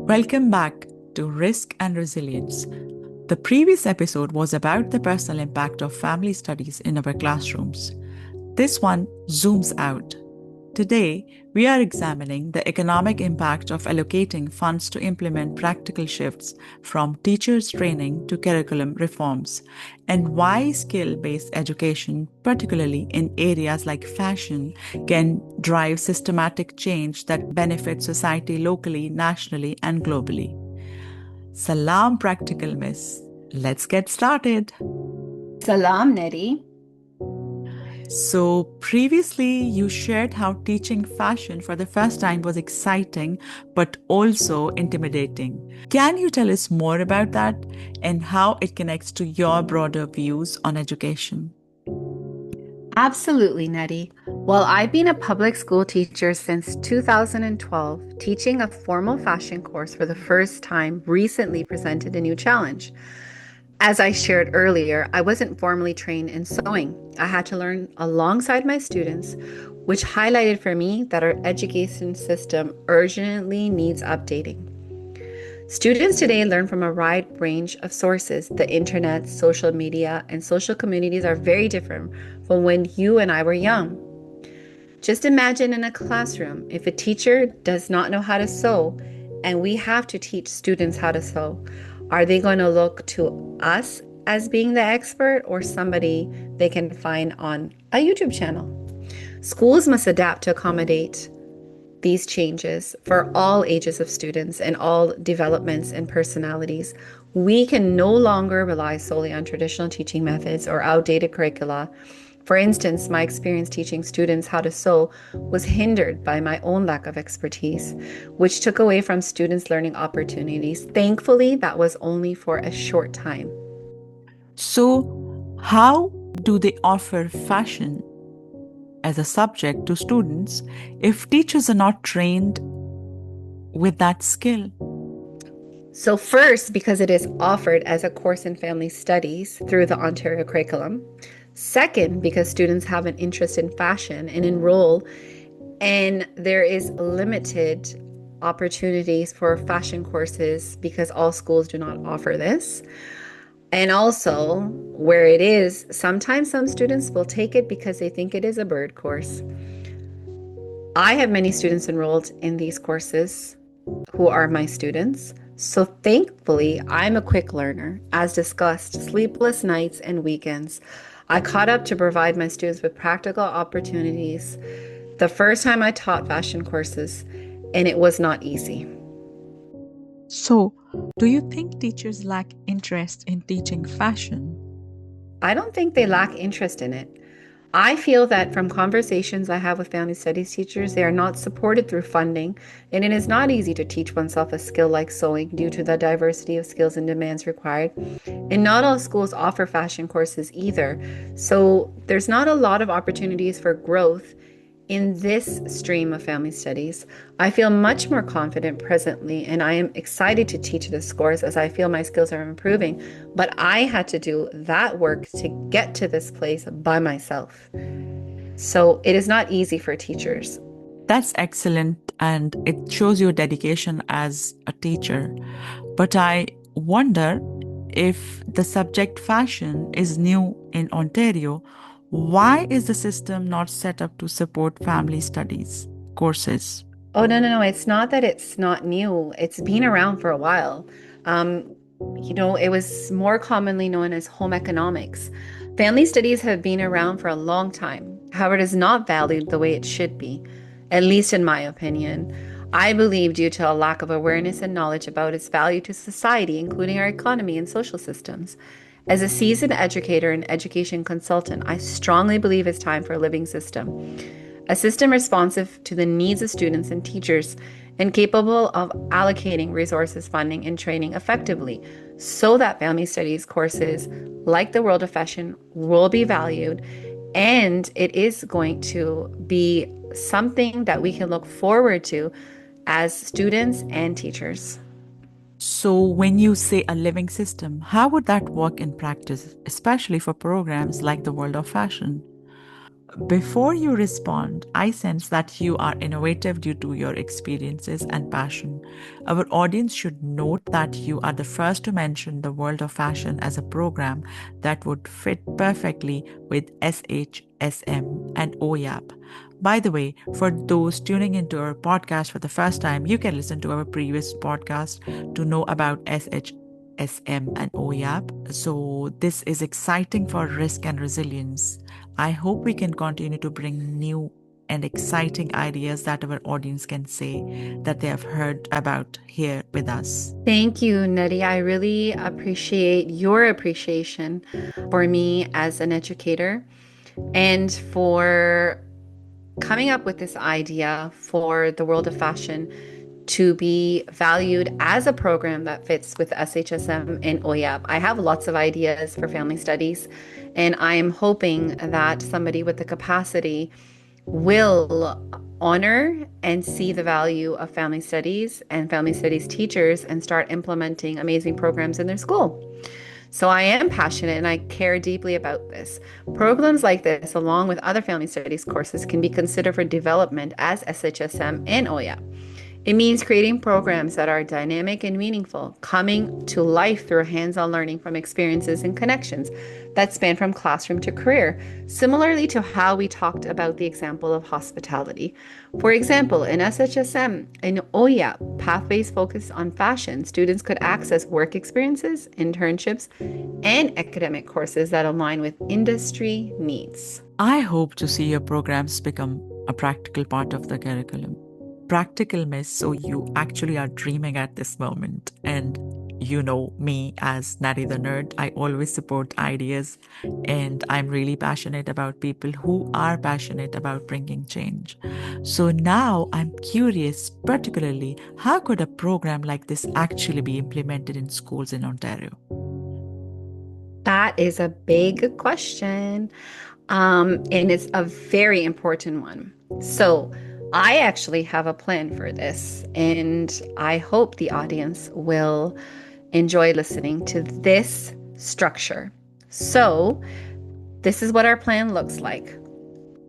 Welcome back to Rizq and Resilience. The previous episode was about the personal impact of family studies in our classrooms. This one zooms out. Today, we are examining the economic impact of allocating funds to implement practical shifts from teachers' training to curriculum reforms, and why skill based education, particularly in areas like fashion, can drive systematic change that benefits society locally, nationally, and globally. Salam, practical miss. Let's get started. Salam, Naddy. So, previously, you shared how teaching fashion for the first time was exciting but also intimidating. Can you tell us more about that and how it connects to your broader views on education? Absolutely, Naddy. Well, I've been a public school teacher since 2012. Teaching a formal fashion course for the first time recently presented a new challenge. As I shared earlier, I wasn't formally trained in sewing. I had to learn alongside my students, which highlighted for me that our education system urgently needs updating. Students today learn from a wide range of sources. The internet, social media, and social communities are very different from when you and I were young. Just imagine in a classroom if a teacher does not know how to sew and we have to teach students how to sew. Are they going to look to us as being the expert or somebody they can find on a YouTube channel? Schools must adapt to accommodate these changes for all ages of students and all developments and personalities. We can no longer rely solely on traditional teaching methods or outdated curricula. For instance, my experience teaching students how to sew was hindered by my own lack of expertise, which took away from students' learning opportunities. Thankfully, that was only for a short time. So, how do they offer fashion as a subject to students if teachers are not trained with that skill? So, first, because it is offered as a course in family studies through the Ontario curriculum. Second, because students have an interest in fashion and enroll, and there is limited opportunities for fashion courses because all schools do not offer this. And also, where it is, sometimes some students will take it because they think it is a bird course. I have many students enrolled in these courses who are my students. So thankfully, I'm a quick learner. As discussed, sleepless nights and weekends. I caught up to provide my students with practical opportunities the first time I taught fashion courses, and it was not easy. So, do you think teachers lack interest in teaching fashion? I don't think they lack interest in it. I feel that from conversations I have with family studies teachers, they are not supported through funding, and it is not easy to teach oneself a skill like sewing due to the diversity of skills and demands required. And not all schools offer fashion courses either. So there's not a lot of opportunities for growth in this stream of family studies. I feel much more confident presently, and I am excited to teach this course as I feel my skills are improving. But I had to do that work to get to this place by myself. So it is not easy for teachers. That's excellent, and it shows your dedication as a teacher. But I wonder if the subject fashion is new in Ontario, why is the system not set up to support family studies courses? Oh, no, no, no. It's not that it's not new. It's been around for a while. Um, it was more commonly known as home economics. Family studies have been around for a long time. However, it is not valued the way it should be, at least in my opinion. I believe due to a lack of awareness and knowledge about its value to society, including our economy and social systems. As a seasoned educator and education consultant, I strongly believe it's time for a living system. A system responsive to the needs of students and teachers and capable of allocating resources, funding, and training effectively so that family studies courses like the World of Fashion will be valued and it is going to be something that we can look forward to as students and teachers. So, when you say a living system, how would that work in practice, especially for programs like the World of Fashion? Before you respond, I sense that you are innovative due to your experiences and passion. Our audience should note that you are the first to mention the World of Fashion as a program that would fit perfectly with SHSM and OYAP. By the way, for those tuning into our podcast for the first time, you can listen to our previous podcast to know about SHSM and OYAP. So, this is exciting for risk and resilience. I hope we can continue to bring new and exciting ideas that our audience can say that they have heard about here with us. Thank you, Naddy. I really appreciate your appreciation for me as an educator and for coming up with this idea for the World of Fashion to be valued as a program that fits with SHSM and OYAP. I have lots of ideas for family studies, and I am hoping that somebody with the capacity will honor and see the value of family studies and family studies teachers and start implementing amazing programs in their school. So I am passionate and I care deeply about this. Programs like this, along with other family studies courses, can be considered for development as SHSM and OYA. It means creating programs that are dynamic and meaningful, coming to life through hands-on learning from experiences and connections that span from classroom to career, similarly to how we talked about the example of hospitality. For example, in SHSM and OYAP, pathways focused on fashion, students could access work experiences, internships, and academic courses that align with industry needs. I hope to see your programs become a practical part of the curriculum. Practical miss, so you actually are dreaming at this moment. And you know me as Naddy the Nerd, I always support ideas, and I'm really passionate about people who are passionate about bringing change. So now I'm curious, particularly, how could a program like this actually be implemented in schools in Ontario? That is a big question. And it's a very important one. So, I actually have a plan for this, and I hope the audience will enjoy listening to this structure. So, this is what our plan looks like.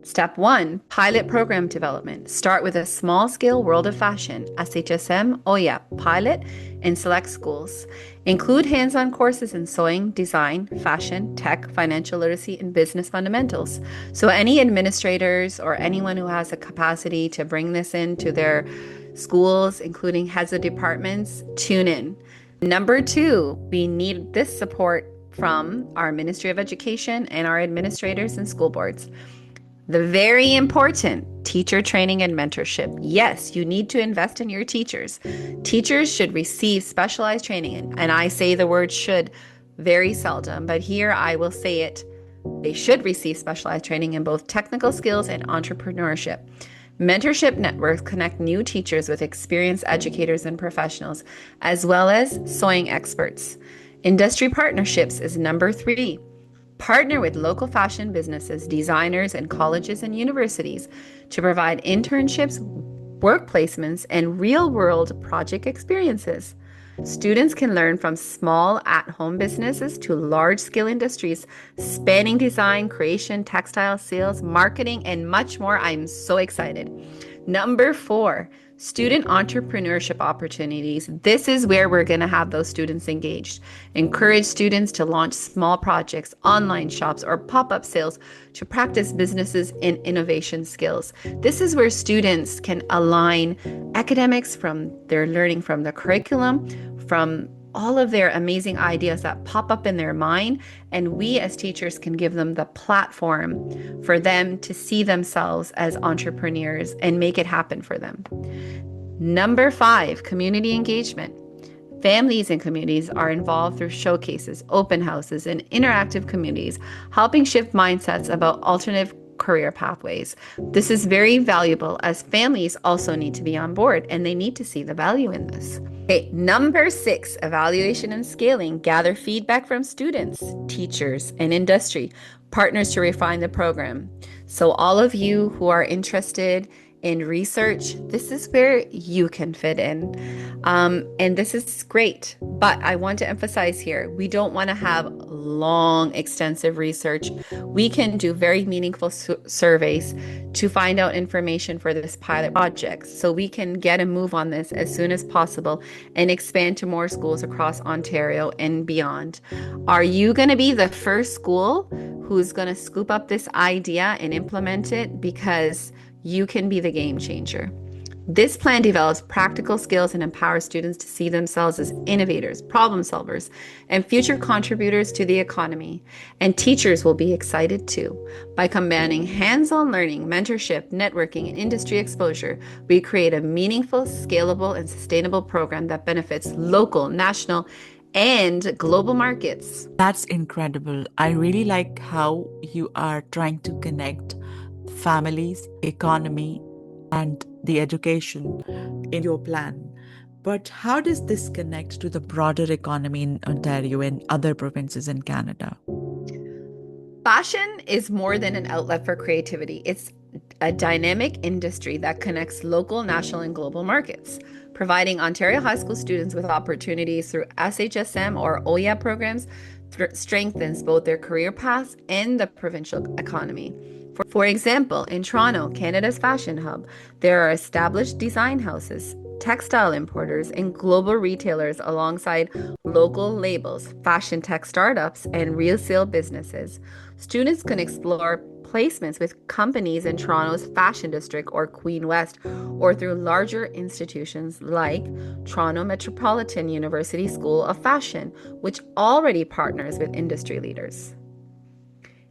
Step 1, pilot program development. Start with a small scale World of Fashion, SHSM, OYAP pilot in select schools. Include hands on courses in sewing, design, fashion, tech, financial literacy, and business fundamentals. So, any administrators or anyone who has a capacity to bring this into their schools, including heads of departments, tune in. Number 2, we need this support from our Ministry of Education and our administrators and school boards. The very important teacher training and mentorship. Yes, you need to invest in your teachers. Teachers should receive specialized training. And I say the word should very seldom, but here I will say it. They should receive specialized training in both technical skills and entrepreneurship. Mentorship networks connect new teachers with experienced educators and professionals, as well as sewing experts. Industry partnerships is number 3. Partner with local fashion businesses, designers, and colleges and universities to provide internships, work placements, and real-world project experiences. Students can learn from small at-home businesses to large-scale industries spanning design, creation, textile, sales, marketing, and much more. I'm so excited. Number 4, student entrepreneurship opportunities. This is where we're going to have those students engaged. Encourage students to launch small projects, online shops, or pop-up sales to practice businesses and innovation skills. This is where students can align academics from their learning from the curriculum, from all of their amazing ideas that pop up in their mind, and we as teachers can give them the platform for them to see themselves as entrepreneurs and make it happen for them. Number 5, community engagement. Families and communities are involved through showcases, open houses, and interactive communities, helping shift mindsets about alternative career pathways. This is very valuable as families also need to be on board and they need to see the value in this. Okay, number 6, evaluation and scaling. Gather feedback from students, teachers, and industry partners to refine the program. So all of you who are interested In research, this is where you can fit in. And this is great. But I want to emphasize here, we don't want to have long, extensive research. We can do very meaningful surveys to find out information for this pilot project. So we can get a move on this as soon as possible and expand to more schools across Ontario and beyond. Are you going to be the first school who's going to scoop up this idea and implement it? Because you can be the game changer. This plan develops practical skills and empowers students to see themselves as innovators, problem solvers, and future contributors to the economy. And teachers will be excited too. By combining hands-on learning, mentorship, networking, and industry exposure, we create a meaningful, scalable, and sustainable program that benefits local, national, and global markets. That's incredible. I really like how you are trying to connect families, economy, and the education in your plan. But how does this connect to the broader economy in Ontario and other provinces in Canada? Fashion is more than an outlet for creativity. It's a dynamic industry that connects local, national, and global markets, providing Ontario high school students with opportunities through SHSM or OYAP programs strengthens both their career paths and the provincial economy. For example, in Toronto, Canada's fashion hub, there are established design houses, textile importers, and global retailers alongside local labels, fashion tech startups, and resale businesses. Students can explore placements with companies in Toronto's fashion district or Queen West, or through larger institutions like Toronto Metropolitan University School of Fashion, which already partners with industry leaders.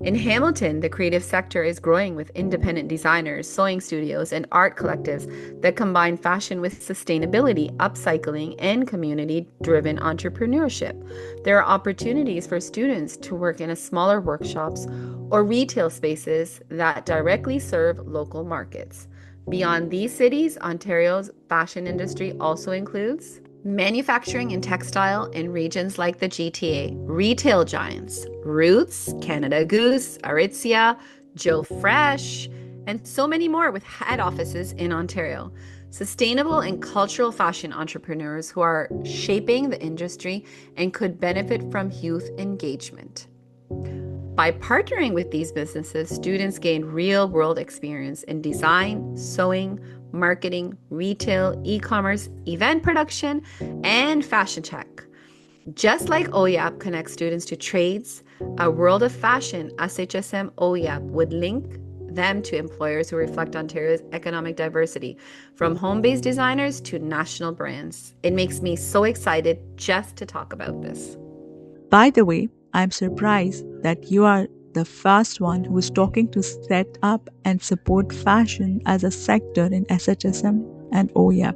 In Hamilton, the creative sector is growing with independent designers, sewing studios, and art collectives that combine fashion with sustainability, upcycling, and community-driven entrepreneurship. There are opportunities for students to work in smaller workshops or retail spaces that directly serve local markets. Beyond these cities, Ontario's fashion industry also includes manufacturing and textile in regions like the GTA, retail giants, Roots, Canada Goose, Aritzia, Joe Fresh, and so many more with head offices in Ontario. Sustainable and cultural fashion entrepreneurs who are shaping the industry and could benefit from youth engagement. By partnering with these businesses, students gain real-world experience in design, sewing, marketing, retail, e-commerce, event production, and fashion tech. Just like OYAP connects students to trades, a World of Fashion SHSM OYAP would link them to employers who reflect Ontario's economic diversity, from home-based designers to national brands. It makes me so excited just to talk about this. By the way, I'm surprised that you are the first one who is talking to set up and support fashion as a sector in SHSM and OYAP.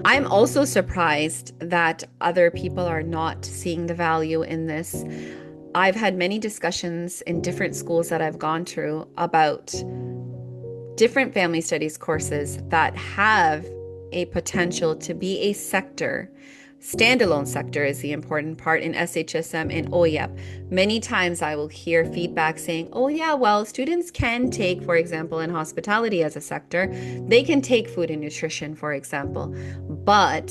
I'm also surprised that other people are not seeing the value in this. I've had many discussions in different schools that I've gone through about different family studies courses that have a potential to be a sector. Standalone sector is the important part in SHSM and OYAP. Many times I will hear feedback saying, oh yeah, well, students can take, for example, in hospitality as a sector, they can take food and nutrition, for example, but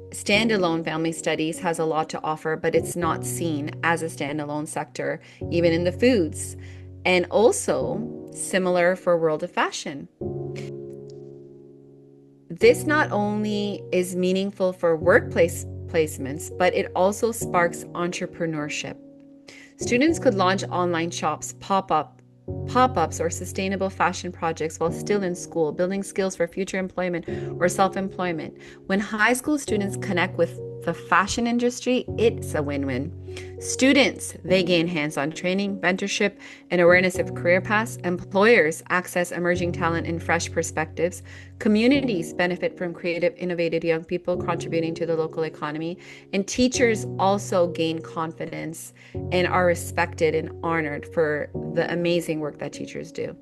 standalone family studies has a lot to offer, but it's not seen as a standalone sector, even in the foods. And also similar for World of Fashion. This not only is meaningful for workplace placements, but it also sparks entrepreneurship. Students could launch online shops, pop-ups, or sustainable fashion projects while still in school, building skills for future employment or self-employment. When high school students connect with the fashion industry, it's a win-win. Students, they gain hands-on training, mentorship, and awareness of career paths. Employers access emerging talent and fresh perspectives. Communities benefit from creative, innovative young people contributing to the local economy. And teachers also gain confidence and are respected and honored for the amazing work that teachers do.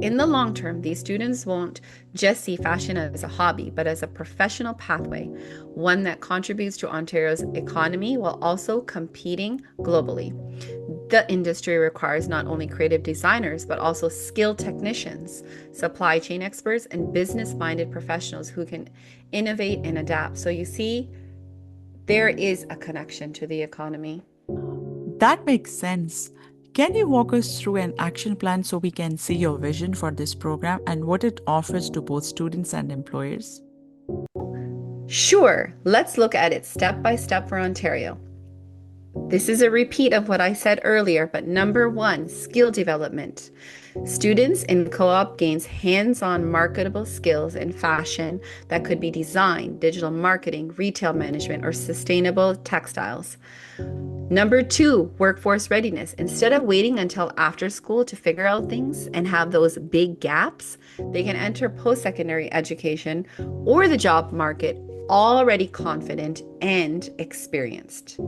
In the long term, these students won't just see fashion as a hobby, but as a professional pathway, one that contributes to Ontario's economy while also competing globally. The industry requires not only creative designers, but also skilled technicians, supply chain experts, and business-minded professionals who can innovate and adapt. So you see, there is a connection to the economy. That makes sense. Can you walk us through an action plan so we can see your vision for this program and what it offers to both students and employers? Sure, let's look at it step by step for Ontario. This is a repeat of what I said earlier, but number one, skill development. Students in co-op gains hands-on marketable skills in fashion that could be design, digital marketing, retail management, or sustainable textiles. Number two, workforce readiness. Instead of waiting until after school to figure out things and have those big gaps, they can enter post-secondary education or the job market already confident and experienced.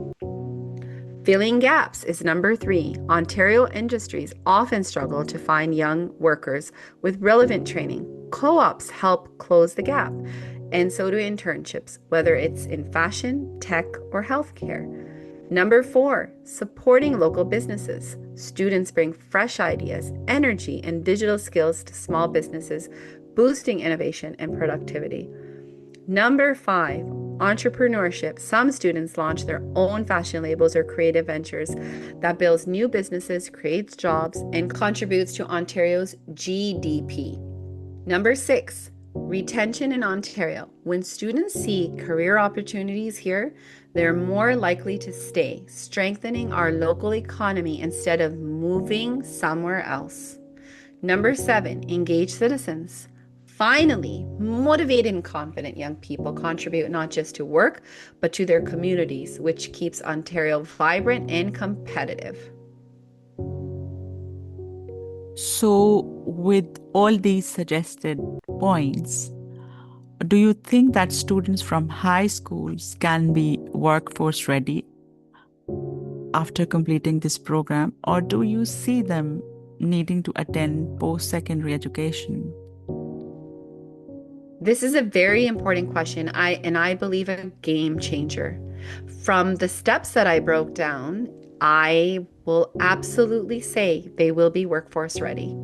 Filling gaps is number three. Ontario industries often struggle to find young workers with relevant training. Co-ops help close the gap, and so do internships, whether it's in fashion, tech, or healthcare. Number four, supporting local businesses. Students bring fresh ideas, energy, and digital skills to small businesses, boosting innovation and productivity. Number five, entrepreneurship. Some students launch their own fashion labels or creative ventures that builds new businesses, creates jobs, and contributes to Ontario's GDP. Number six, retention in Ontario. When students see career opportunities here, they're more likely to stay, strengthening our local economy instead of moving somewhere else. Number seven, engage citizens. Finally, motivated and confident young people contribute not just to work, but to their communities, which keeps Ontario vibrant and competitive. So, with all these suggested points, do you think that students from high schools can be workforce ready after completing this program, or do you see them needing to attend post secondary education? This is a very important question. I believe a game changer. From the steps that I broke down, I will absolutely say they will be workforce ready.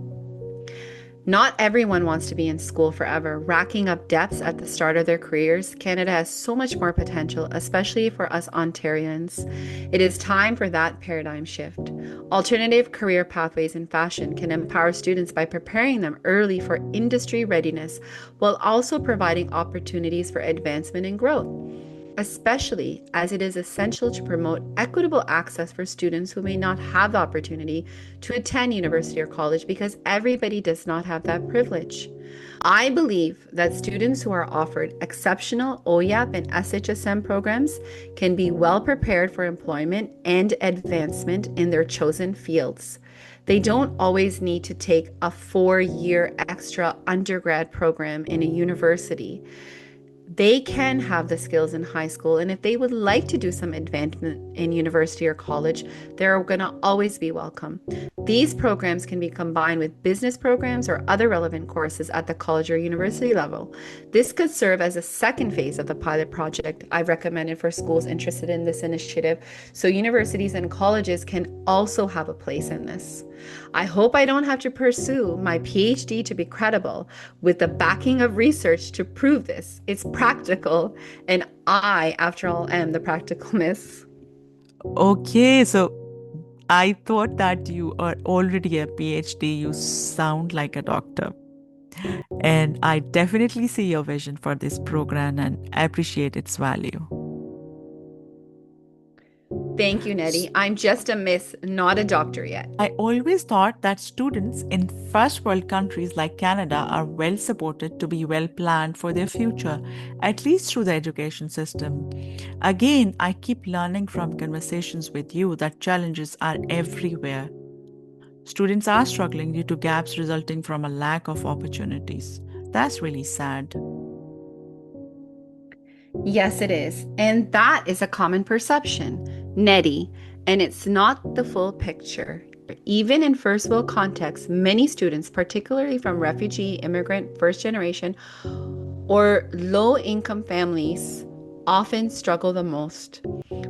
Not everyone wants to be in school forever, racking up debts at the start of their careers. Canada has so much more potential, especially for us Ontarians. It is time for that paradigm shift. Alternative career pathways in fashion can empower students by preparing them early for industry readiness, while also providing opportunities for advancement and growth, especially as it is essential to promote equitable access for students who may not have the opportunity to attend university or college because everybody does not have that privilege. I believe that students who are offered exceptional OYAP and SHSM programs can be well prepared for employment and advancement in their chosen fields. They don't always need to take a 4-year extra undergrad program in a university. They can have the skills in high school, and if they would like to do some advancement in university or college, they're going to always be welcome. These programs can be combined with business programs or other relevant courses at the college or university level. This could serve as a second phase of the pilot project I've recommended for schools interested in this initiative, so universities and colleges can also have a place in this. I hope I don't have to pursue my PhD to be credible with the backing of research to prove this. It's practical, and I, after all, am the practical miss. Okay, so I thought that you are already a PhD. You sound like a doctor. And I definitely see your vision for this program and appreciate its value. Thank you, Naddy. I'm just a miss, not a doctor yet. I always thought that students in first world countries like Canada are well supported to be well planned for their future, at least through the education system. Again, I keep learning from conversations with you that challenges are everywhere. Students are struggling due to gaps resulting from a lack of opportunities. That's really sad. Yes, it is. And that is a common perception, Naddy, and it's not the full picture. Even in first world contexts, many students, particularly from refugee, immigrant, first generation, or low income families, often struggle the most.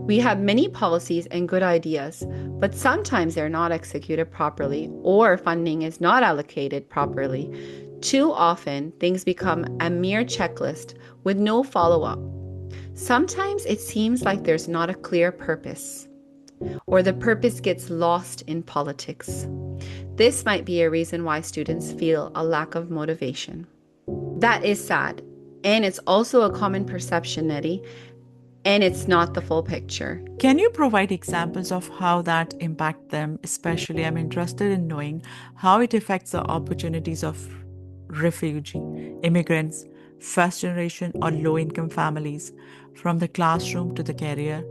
We have many policies and good ideas, but sometimes they're not executed properly or funding is not allocated properly. Too often, things become a mere checklist with no follow up. Sometimes it seems like there's not a clear purpose, or the purpose gets lost in politics. This might be a reason why students feel a lack of motivation. That is sad. And it's also a common perception, Naddy, and it's not the full picture. Can you provide examples of how that impact them? Especially, I'm interested in knowing how it affects the opportunities of refugee, immigrants, first generation or low income families, from the classroom to the career.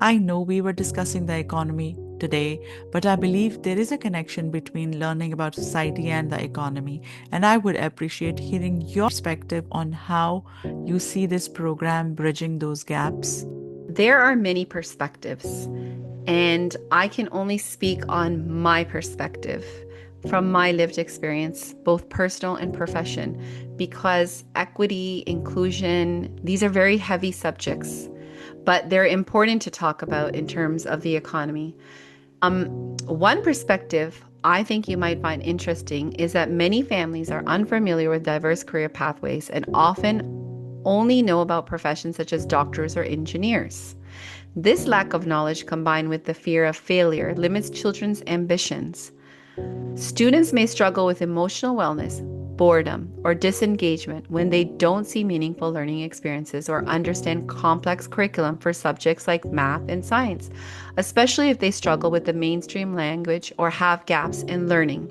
I know we were discussing the economy today, but I believe there is a connection between learning about society and the economy, and I would appreciate hearing your perspective on how you see this program bridging those gaps. There are many perspectives, and I can only speak on my perspective from my lived experience, both personal and profession, because equity, inclusion, these are very heavy subjects, but they're important to talk about in terms of the economy. One perspective I think you might find interesting is that many families are unfamiliar with diverse career pathways and often only know about professions such as doctors or engineers. This lack of knowledge, combined with the fear of failure, limits children's ambitions. Students may struggle with emotional wellness, boredom, or disengagement when they don't see meaningful learning experiences or understand complex curriculum for subjects like math and science, especially if they struggle with the mainstream language or have gaps in learning.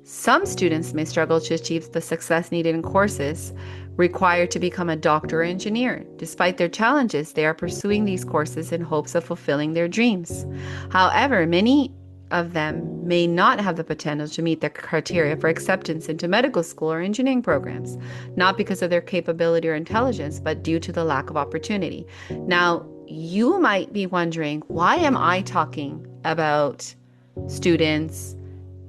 Some students may struggle to achieve the success needed in courses required to become a doctor or engineer. Despite their challenges, they are pursuing these courses in hopes of fulfilling their dreams. However, many of them may not have the potential to meet the criteria for acceptance into medical school or engineering programs, not because of their capability or intelligence, but due to the lack of opportunity. Now, you might be wondering, why am I talking about students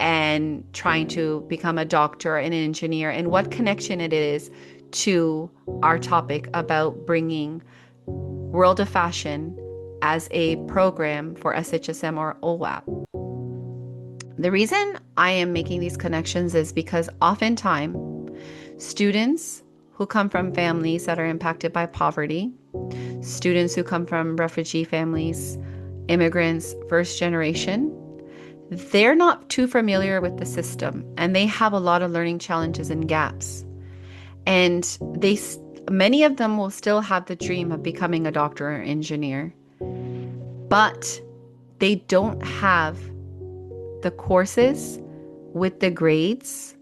and trying to become a doctor and an engineer, and what connection it is to our topic about bringing World of Fashion as a program for SHSM or OYAP. The reason I am making these connections is because oftentimes students who come from families that are impacted by poverty, students who come from refugee families, immigrants, first generation, they're not too familiar with the system and they have a lot of learning challenges and gaps. And many of them will still have the dream of becoming a doctor or engineer, but they don't have the courses with the grades.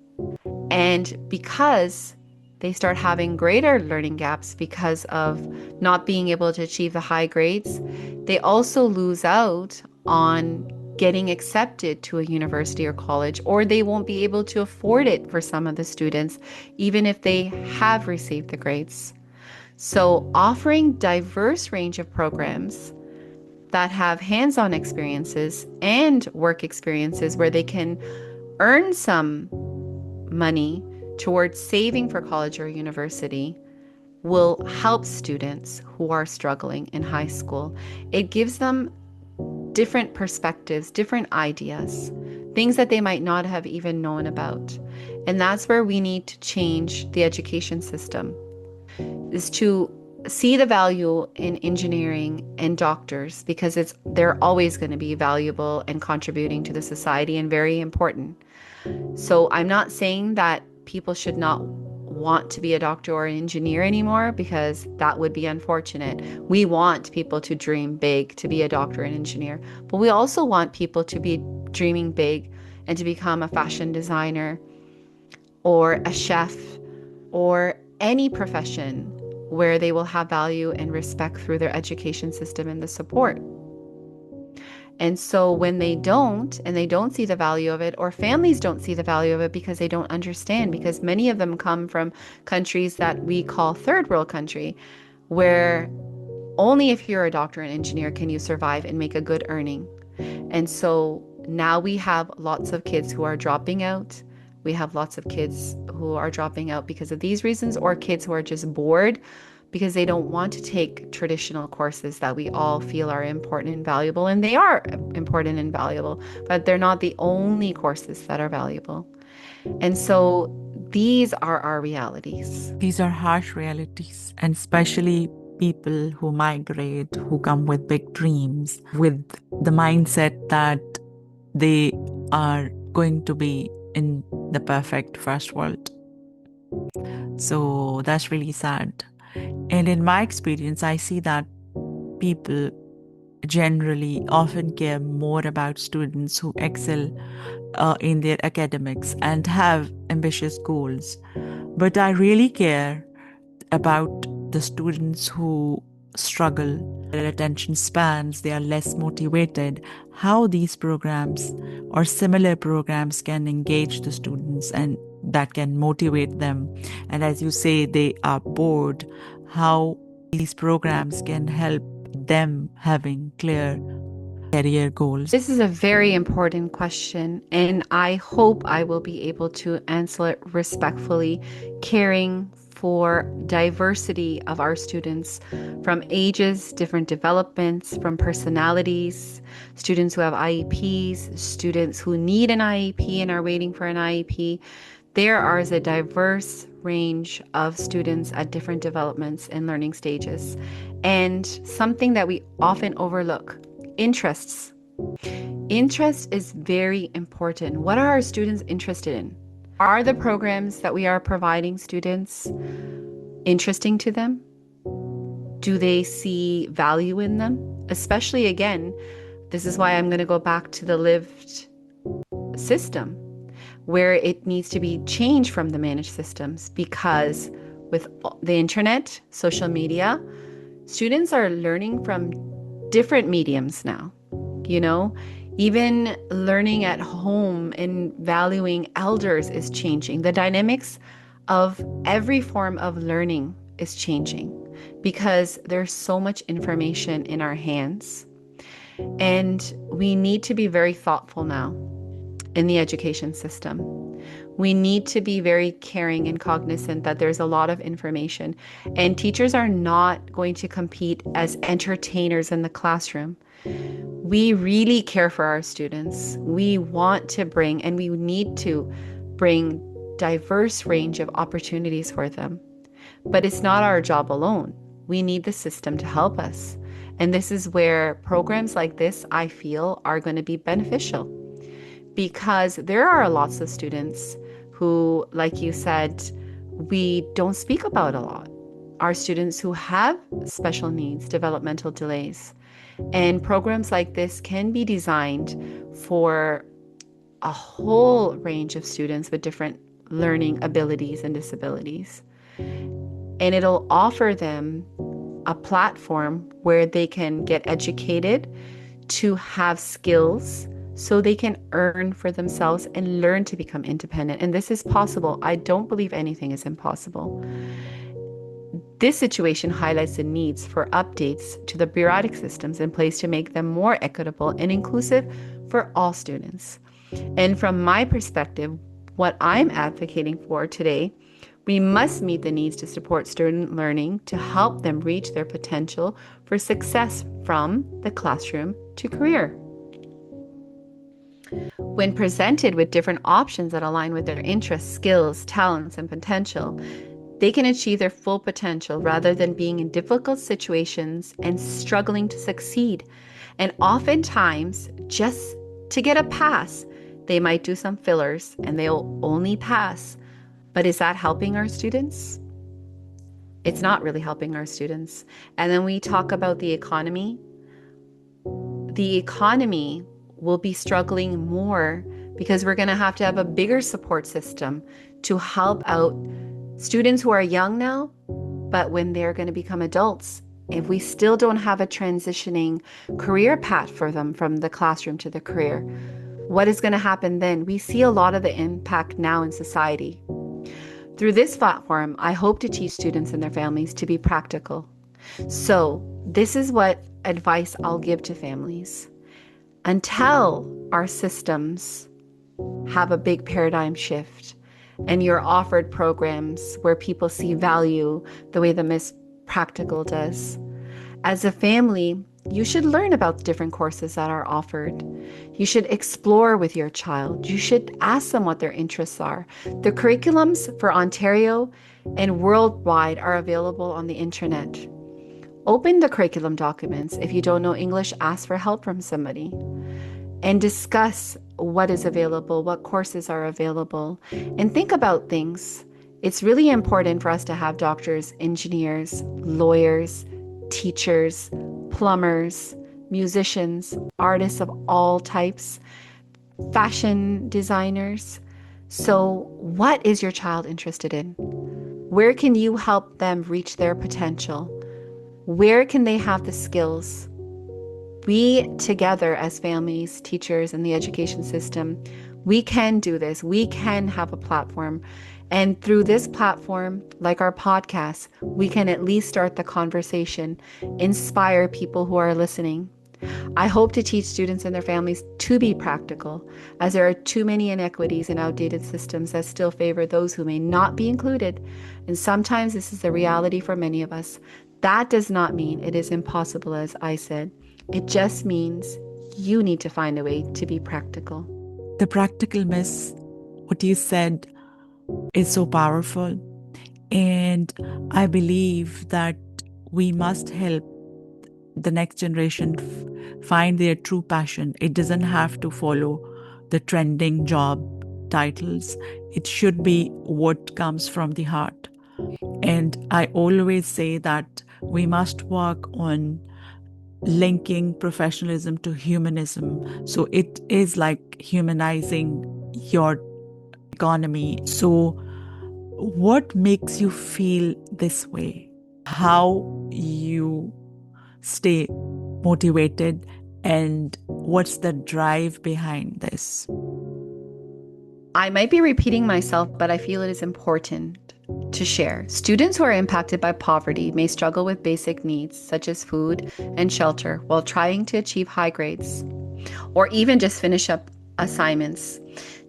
And because they start having greater learning gaps because of not being able to achieve the high grades, they also lose out on getting accepted to a university or college, or they won't be able to afford it for some of the students, even if they have received the grades. So offering diverse range of programs that have hands-on experiences and work experiences where they can earn some money towards saving for college or university will help students who are struggling in high school. It gives them different perspectives, different ideas, things that they might not have even known about. And that's where we need to change the education system, is to see the value in engineering and doctors, because they're always going to be valuable and contributing to the society and very important. So I'm not saying that people should not want to be a doctor or an engineer anymore, because that would be unfortunate. We want people to dream big to be a doctor and engineer, but we also want people to be dreaming big and to become a fashion designer or a chef or any profession where they will have value and respect through their education system and the support. And so when they don't, and they don't see the value of it, or families don't see the value of it because they don't understand, because many of them come from countries that we call third world country, where only if you're a doctor and engineer can you survive and make a good earning. And so now we have lots of kids who are dropping out. We have lots of kids who are dropping out because of these reasons, or kids who are just bored because they don't want to take traditional courses that we all feel are important and valuable. And they are important and valuable, but they're not the only courses that are valuable. And so these are our realities. These are harsh realities, and especially people who migrate, who come with big dreams, with the mindset that they are going to be in the perfect first world. So that's really sad. And in my experience, I see that people generally often care more about students who excel in their academics and have ambitious goals. But I really care about the students who struggle, their attention spans, they are less motivated, how these programs or similar programs can engage the students and that can motivate them. And as you say, they are bored, how these programs can help them having clear career goals. This is a very important question, and I hope I will be able to answer it respectfully, caring for diversity of our students from ages, different developments, from personalities, students who have IEPs, students who need an IEP and are waiting for an IEP. There is a diverse range of students at different developments and learning stages. And something that we often overlook, interests. Interest is very important. What are our students interested in? Are the programs that we are providing students interesting to them? Do they see value in them? Especially, again, this is why I'm going to go back to the lived system, where it needs to be changed from the managed systems, because with the internet, social media, students are learning from different mediums now. Even learning at home and valuing elders is changing. The dynamics of every form of learning is changing because there's so much information in our hands. And we need to be very thoughtful now in the education system. We need to be very caring and cognizant that there's a lot of information, and teachers are not going to compete as entertainers in the classroom. We really care for our students. We want to bring, and we need to bring, diverse range of opportunities for them. But it's not our job alone. We need the system to help us. And this is where programs like this, I feel, are going to be beneficial, because there are lots of students who, like you said, we don't speak about a lot. Our students who have special needs, developmental delays. And programs like this can be designed for a whole range of students with different learning abilities and disabilities. And it'll offer them a platform where they can get educated, to have skills, so they can earn for themselves and learn to become independent. And this is possible. I don't believe anything is impossible. This situation highlights the needs for updates to the bureaucratic systems in place to make them more equitable and inclusive for all students. And from my perspective, what I'm advocating for today, we must meet the needs to support student learning to help them reach their potential for success from the classroom to career. When presented with different options that align with their interests, skills, talents, and potential, they can achieve their full potential rather than being in difficult situations and struggling to succeed. And oftentimes, just to get a pass, they might do some fillers and they'll only pass. But is that helping our students? It's not really helping our students. And then we talk about the economy. The economy will be struggling more because we're going to have a bigger support system to help out students who are young now, but when they're going to become adults, if we still don't have a transitioning career path for them from the classroom to the career, what is going to happen then? We see a lot of the impact now in society. Through this platform, I hope to teach students and their families to be practical. So this is what advice I'll give to families. Until our systems have a big paradigm shift and you're offered programs where people see value the way the Miss practical does. As a family, you should learn about the different courses that are offered. You should explore with your child. You should ask them what their interests are. The curriculums for Ontario and worldwide are available on the internet. Open the curriculum documents. If you don't know English, ask for help from somebody and discuss what is available, what courses are available, and think about things. It's really important for us to have doctors, engineers, lawyers, teachers, plumbers, musicians, artists of all types, fashion designers. So, what is your child interested in? Where can you help them reach their potential? Where can they have the skills? We together as families, teachers, and the education system, we can do this. We can have a platform. And through this platform, like our podcast, we can at least start the conversation, inspire people who are listening. I hope to teach students and their families to be practical, as there are too many inequities and outdated systems that still favor those who may not be included. And sometimes this is the reality for many of us. That does not mean it is impossible, as I said. It just means you need to find a way to be practical. The practical miss, what you said, is so powerful. And I believe that we must help the next generation find their true passion. It doesn't have to follow the trending job titles. It should be what comes from the heart. And I always say that we must work on linking professionalism to humanism. So it is like humanizing your economy. So what makes you feel this way? How you stay motivated, and what's the drive behind this? I might be repeating myself, but I feel it is important to share. Students who are impacted by poverty may struggle with basic needs such as food and shelter while trying to achieve high grades or even just finish up assignments.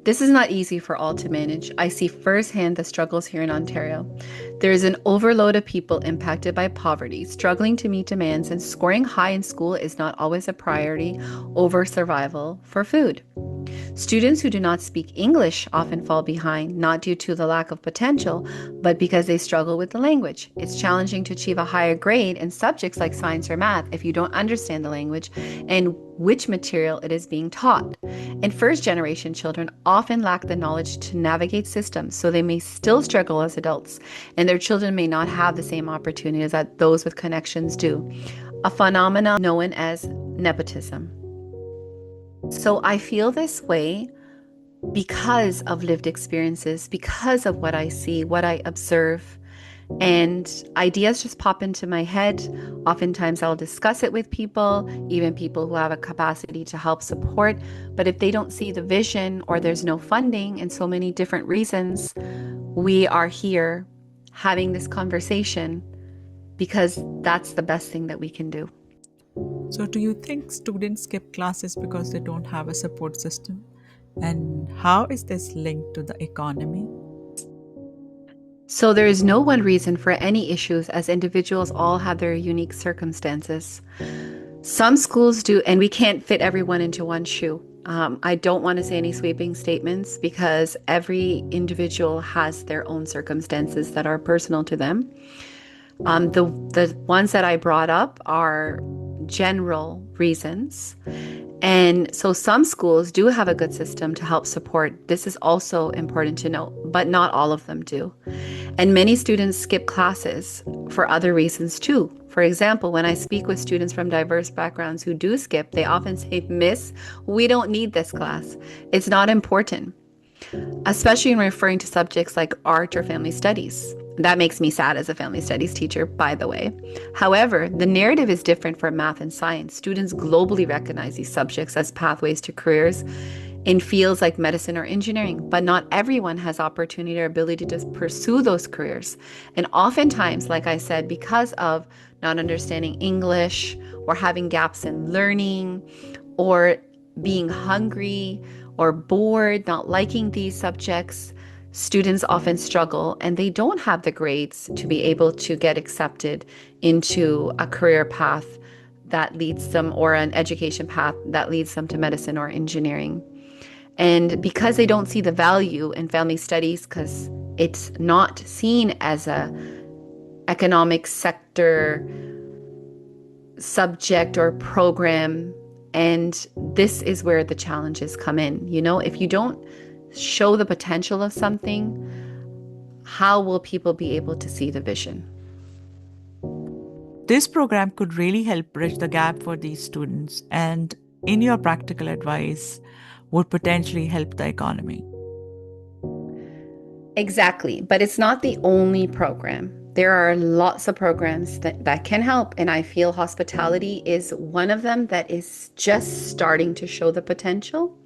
This is not easy for all to manage. I see firsthand the struggles here in Ontario. There is an overload of people impacted by poverty, struggling to meet demands, and scoring high in school is not always a priority over survival for food. Students who do not speak English often fall behind, not due to the lack of potential, but because they struggle with the language. It's challenging to achieve a higher grade in subjects like science or math if you don't understand the language and which material it is being taught. And first-generation children often lack the knowledge to navigate systems, so they may still struggle as adults, and their children may not have the same opportunities that those with connections do. A phenomenon known as nepotism. So I feel this way because of lived experiences, because of what I see, what I observe, and ideas just pop into my head. Oftentimes I'll discuss it with people, even people who have a capacity to help support. But if they don't see the vision or there's no funding and so many different reasons, we are here having this conversation because that's the best thing that we can do. So do you think students skip classes because they don't have a support system? And how is this linked to the economy? So there is no one reason for any issues, as individuals all have their unique circumstances. Some schools do, and we can't fit everyone into one shoe. I don't want to say any sweeping statements because every individual has their own circumstances that are personal to them. The ones that I brought up are general reasons. And so some schools do have a good system to help support. This is also important to note, but not all of them do. And many students skip classes for other reasons too. For example, when I speak with students from diverse backgrounds who do skip, they often say, "Miss, we don't need this class. It's not important." Especially in referring to subjects like art or family studies. That makes me sad as a family studies teacher, by the way. However, the narrative is different for math and science. Students globally recognize these subjects as pathways to careers in fields like medicine or engineering, but not everyone has opportunity or ability to pursue those careers. And oftentimes, like I said, because of not understanding English or having gaps in learning or being hungry or bored, not liking these subjects, students often struggle and they don't have the grades to be able to get accepted into a career path that leads them, or an education path that leads them to medicine or engineering. And because they don't see the value in family studies, because it's not seen as a economic sector subject or program, and this is where the challenges come in. If you don't show the potential of something, how will people be able to see the vision? This program could really help bridge the gap for these students, and in your practical advice, would potentially help the economy. Exactly. But it's not the only program. There are lots of programs that can help. And I feel hospitality is one of them that is just starting to show the potential.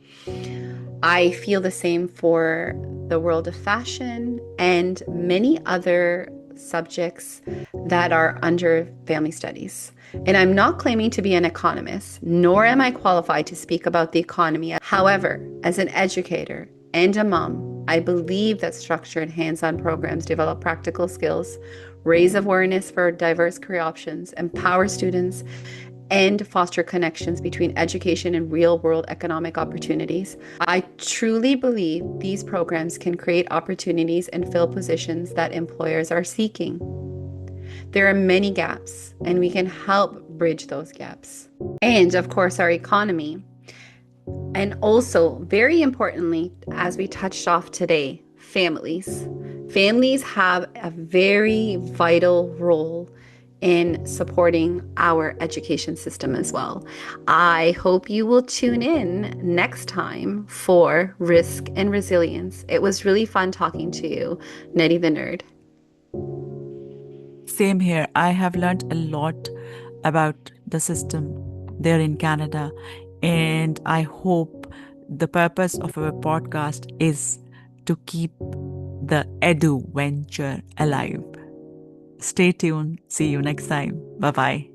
I feel the same for the world of fashion and many other subjects that are under family studies. And I'm not claiming to be an economist, nor am I qualified to speak about the economy. However, as an educator and a mom, I believe that structured hands-on programs develop practical skills, raise awareness for diverse career options, empower students, and foster connections between education and real-world economic opportunities. I truly believe these programs can create opportunities and fill positions that employers are seeking. There are many gaps, and we can help bridge those gaps. And of course, our economy. And also, very importantly, as we touched off today, families. Families have a very vital role in supporting our education system as well. I hope you will tune in next time for Rizq and Resilience. It was really fun talking to you, Naddy the Nerd. Same here. I have learned a lot about the system there in Canada, and I hope the purpose of our podcast is to keep the edu venture alive. Stay tuned. See you next time. Bye bye.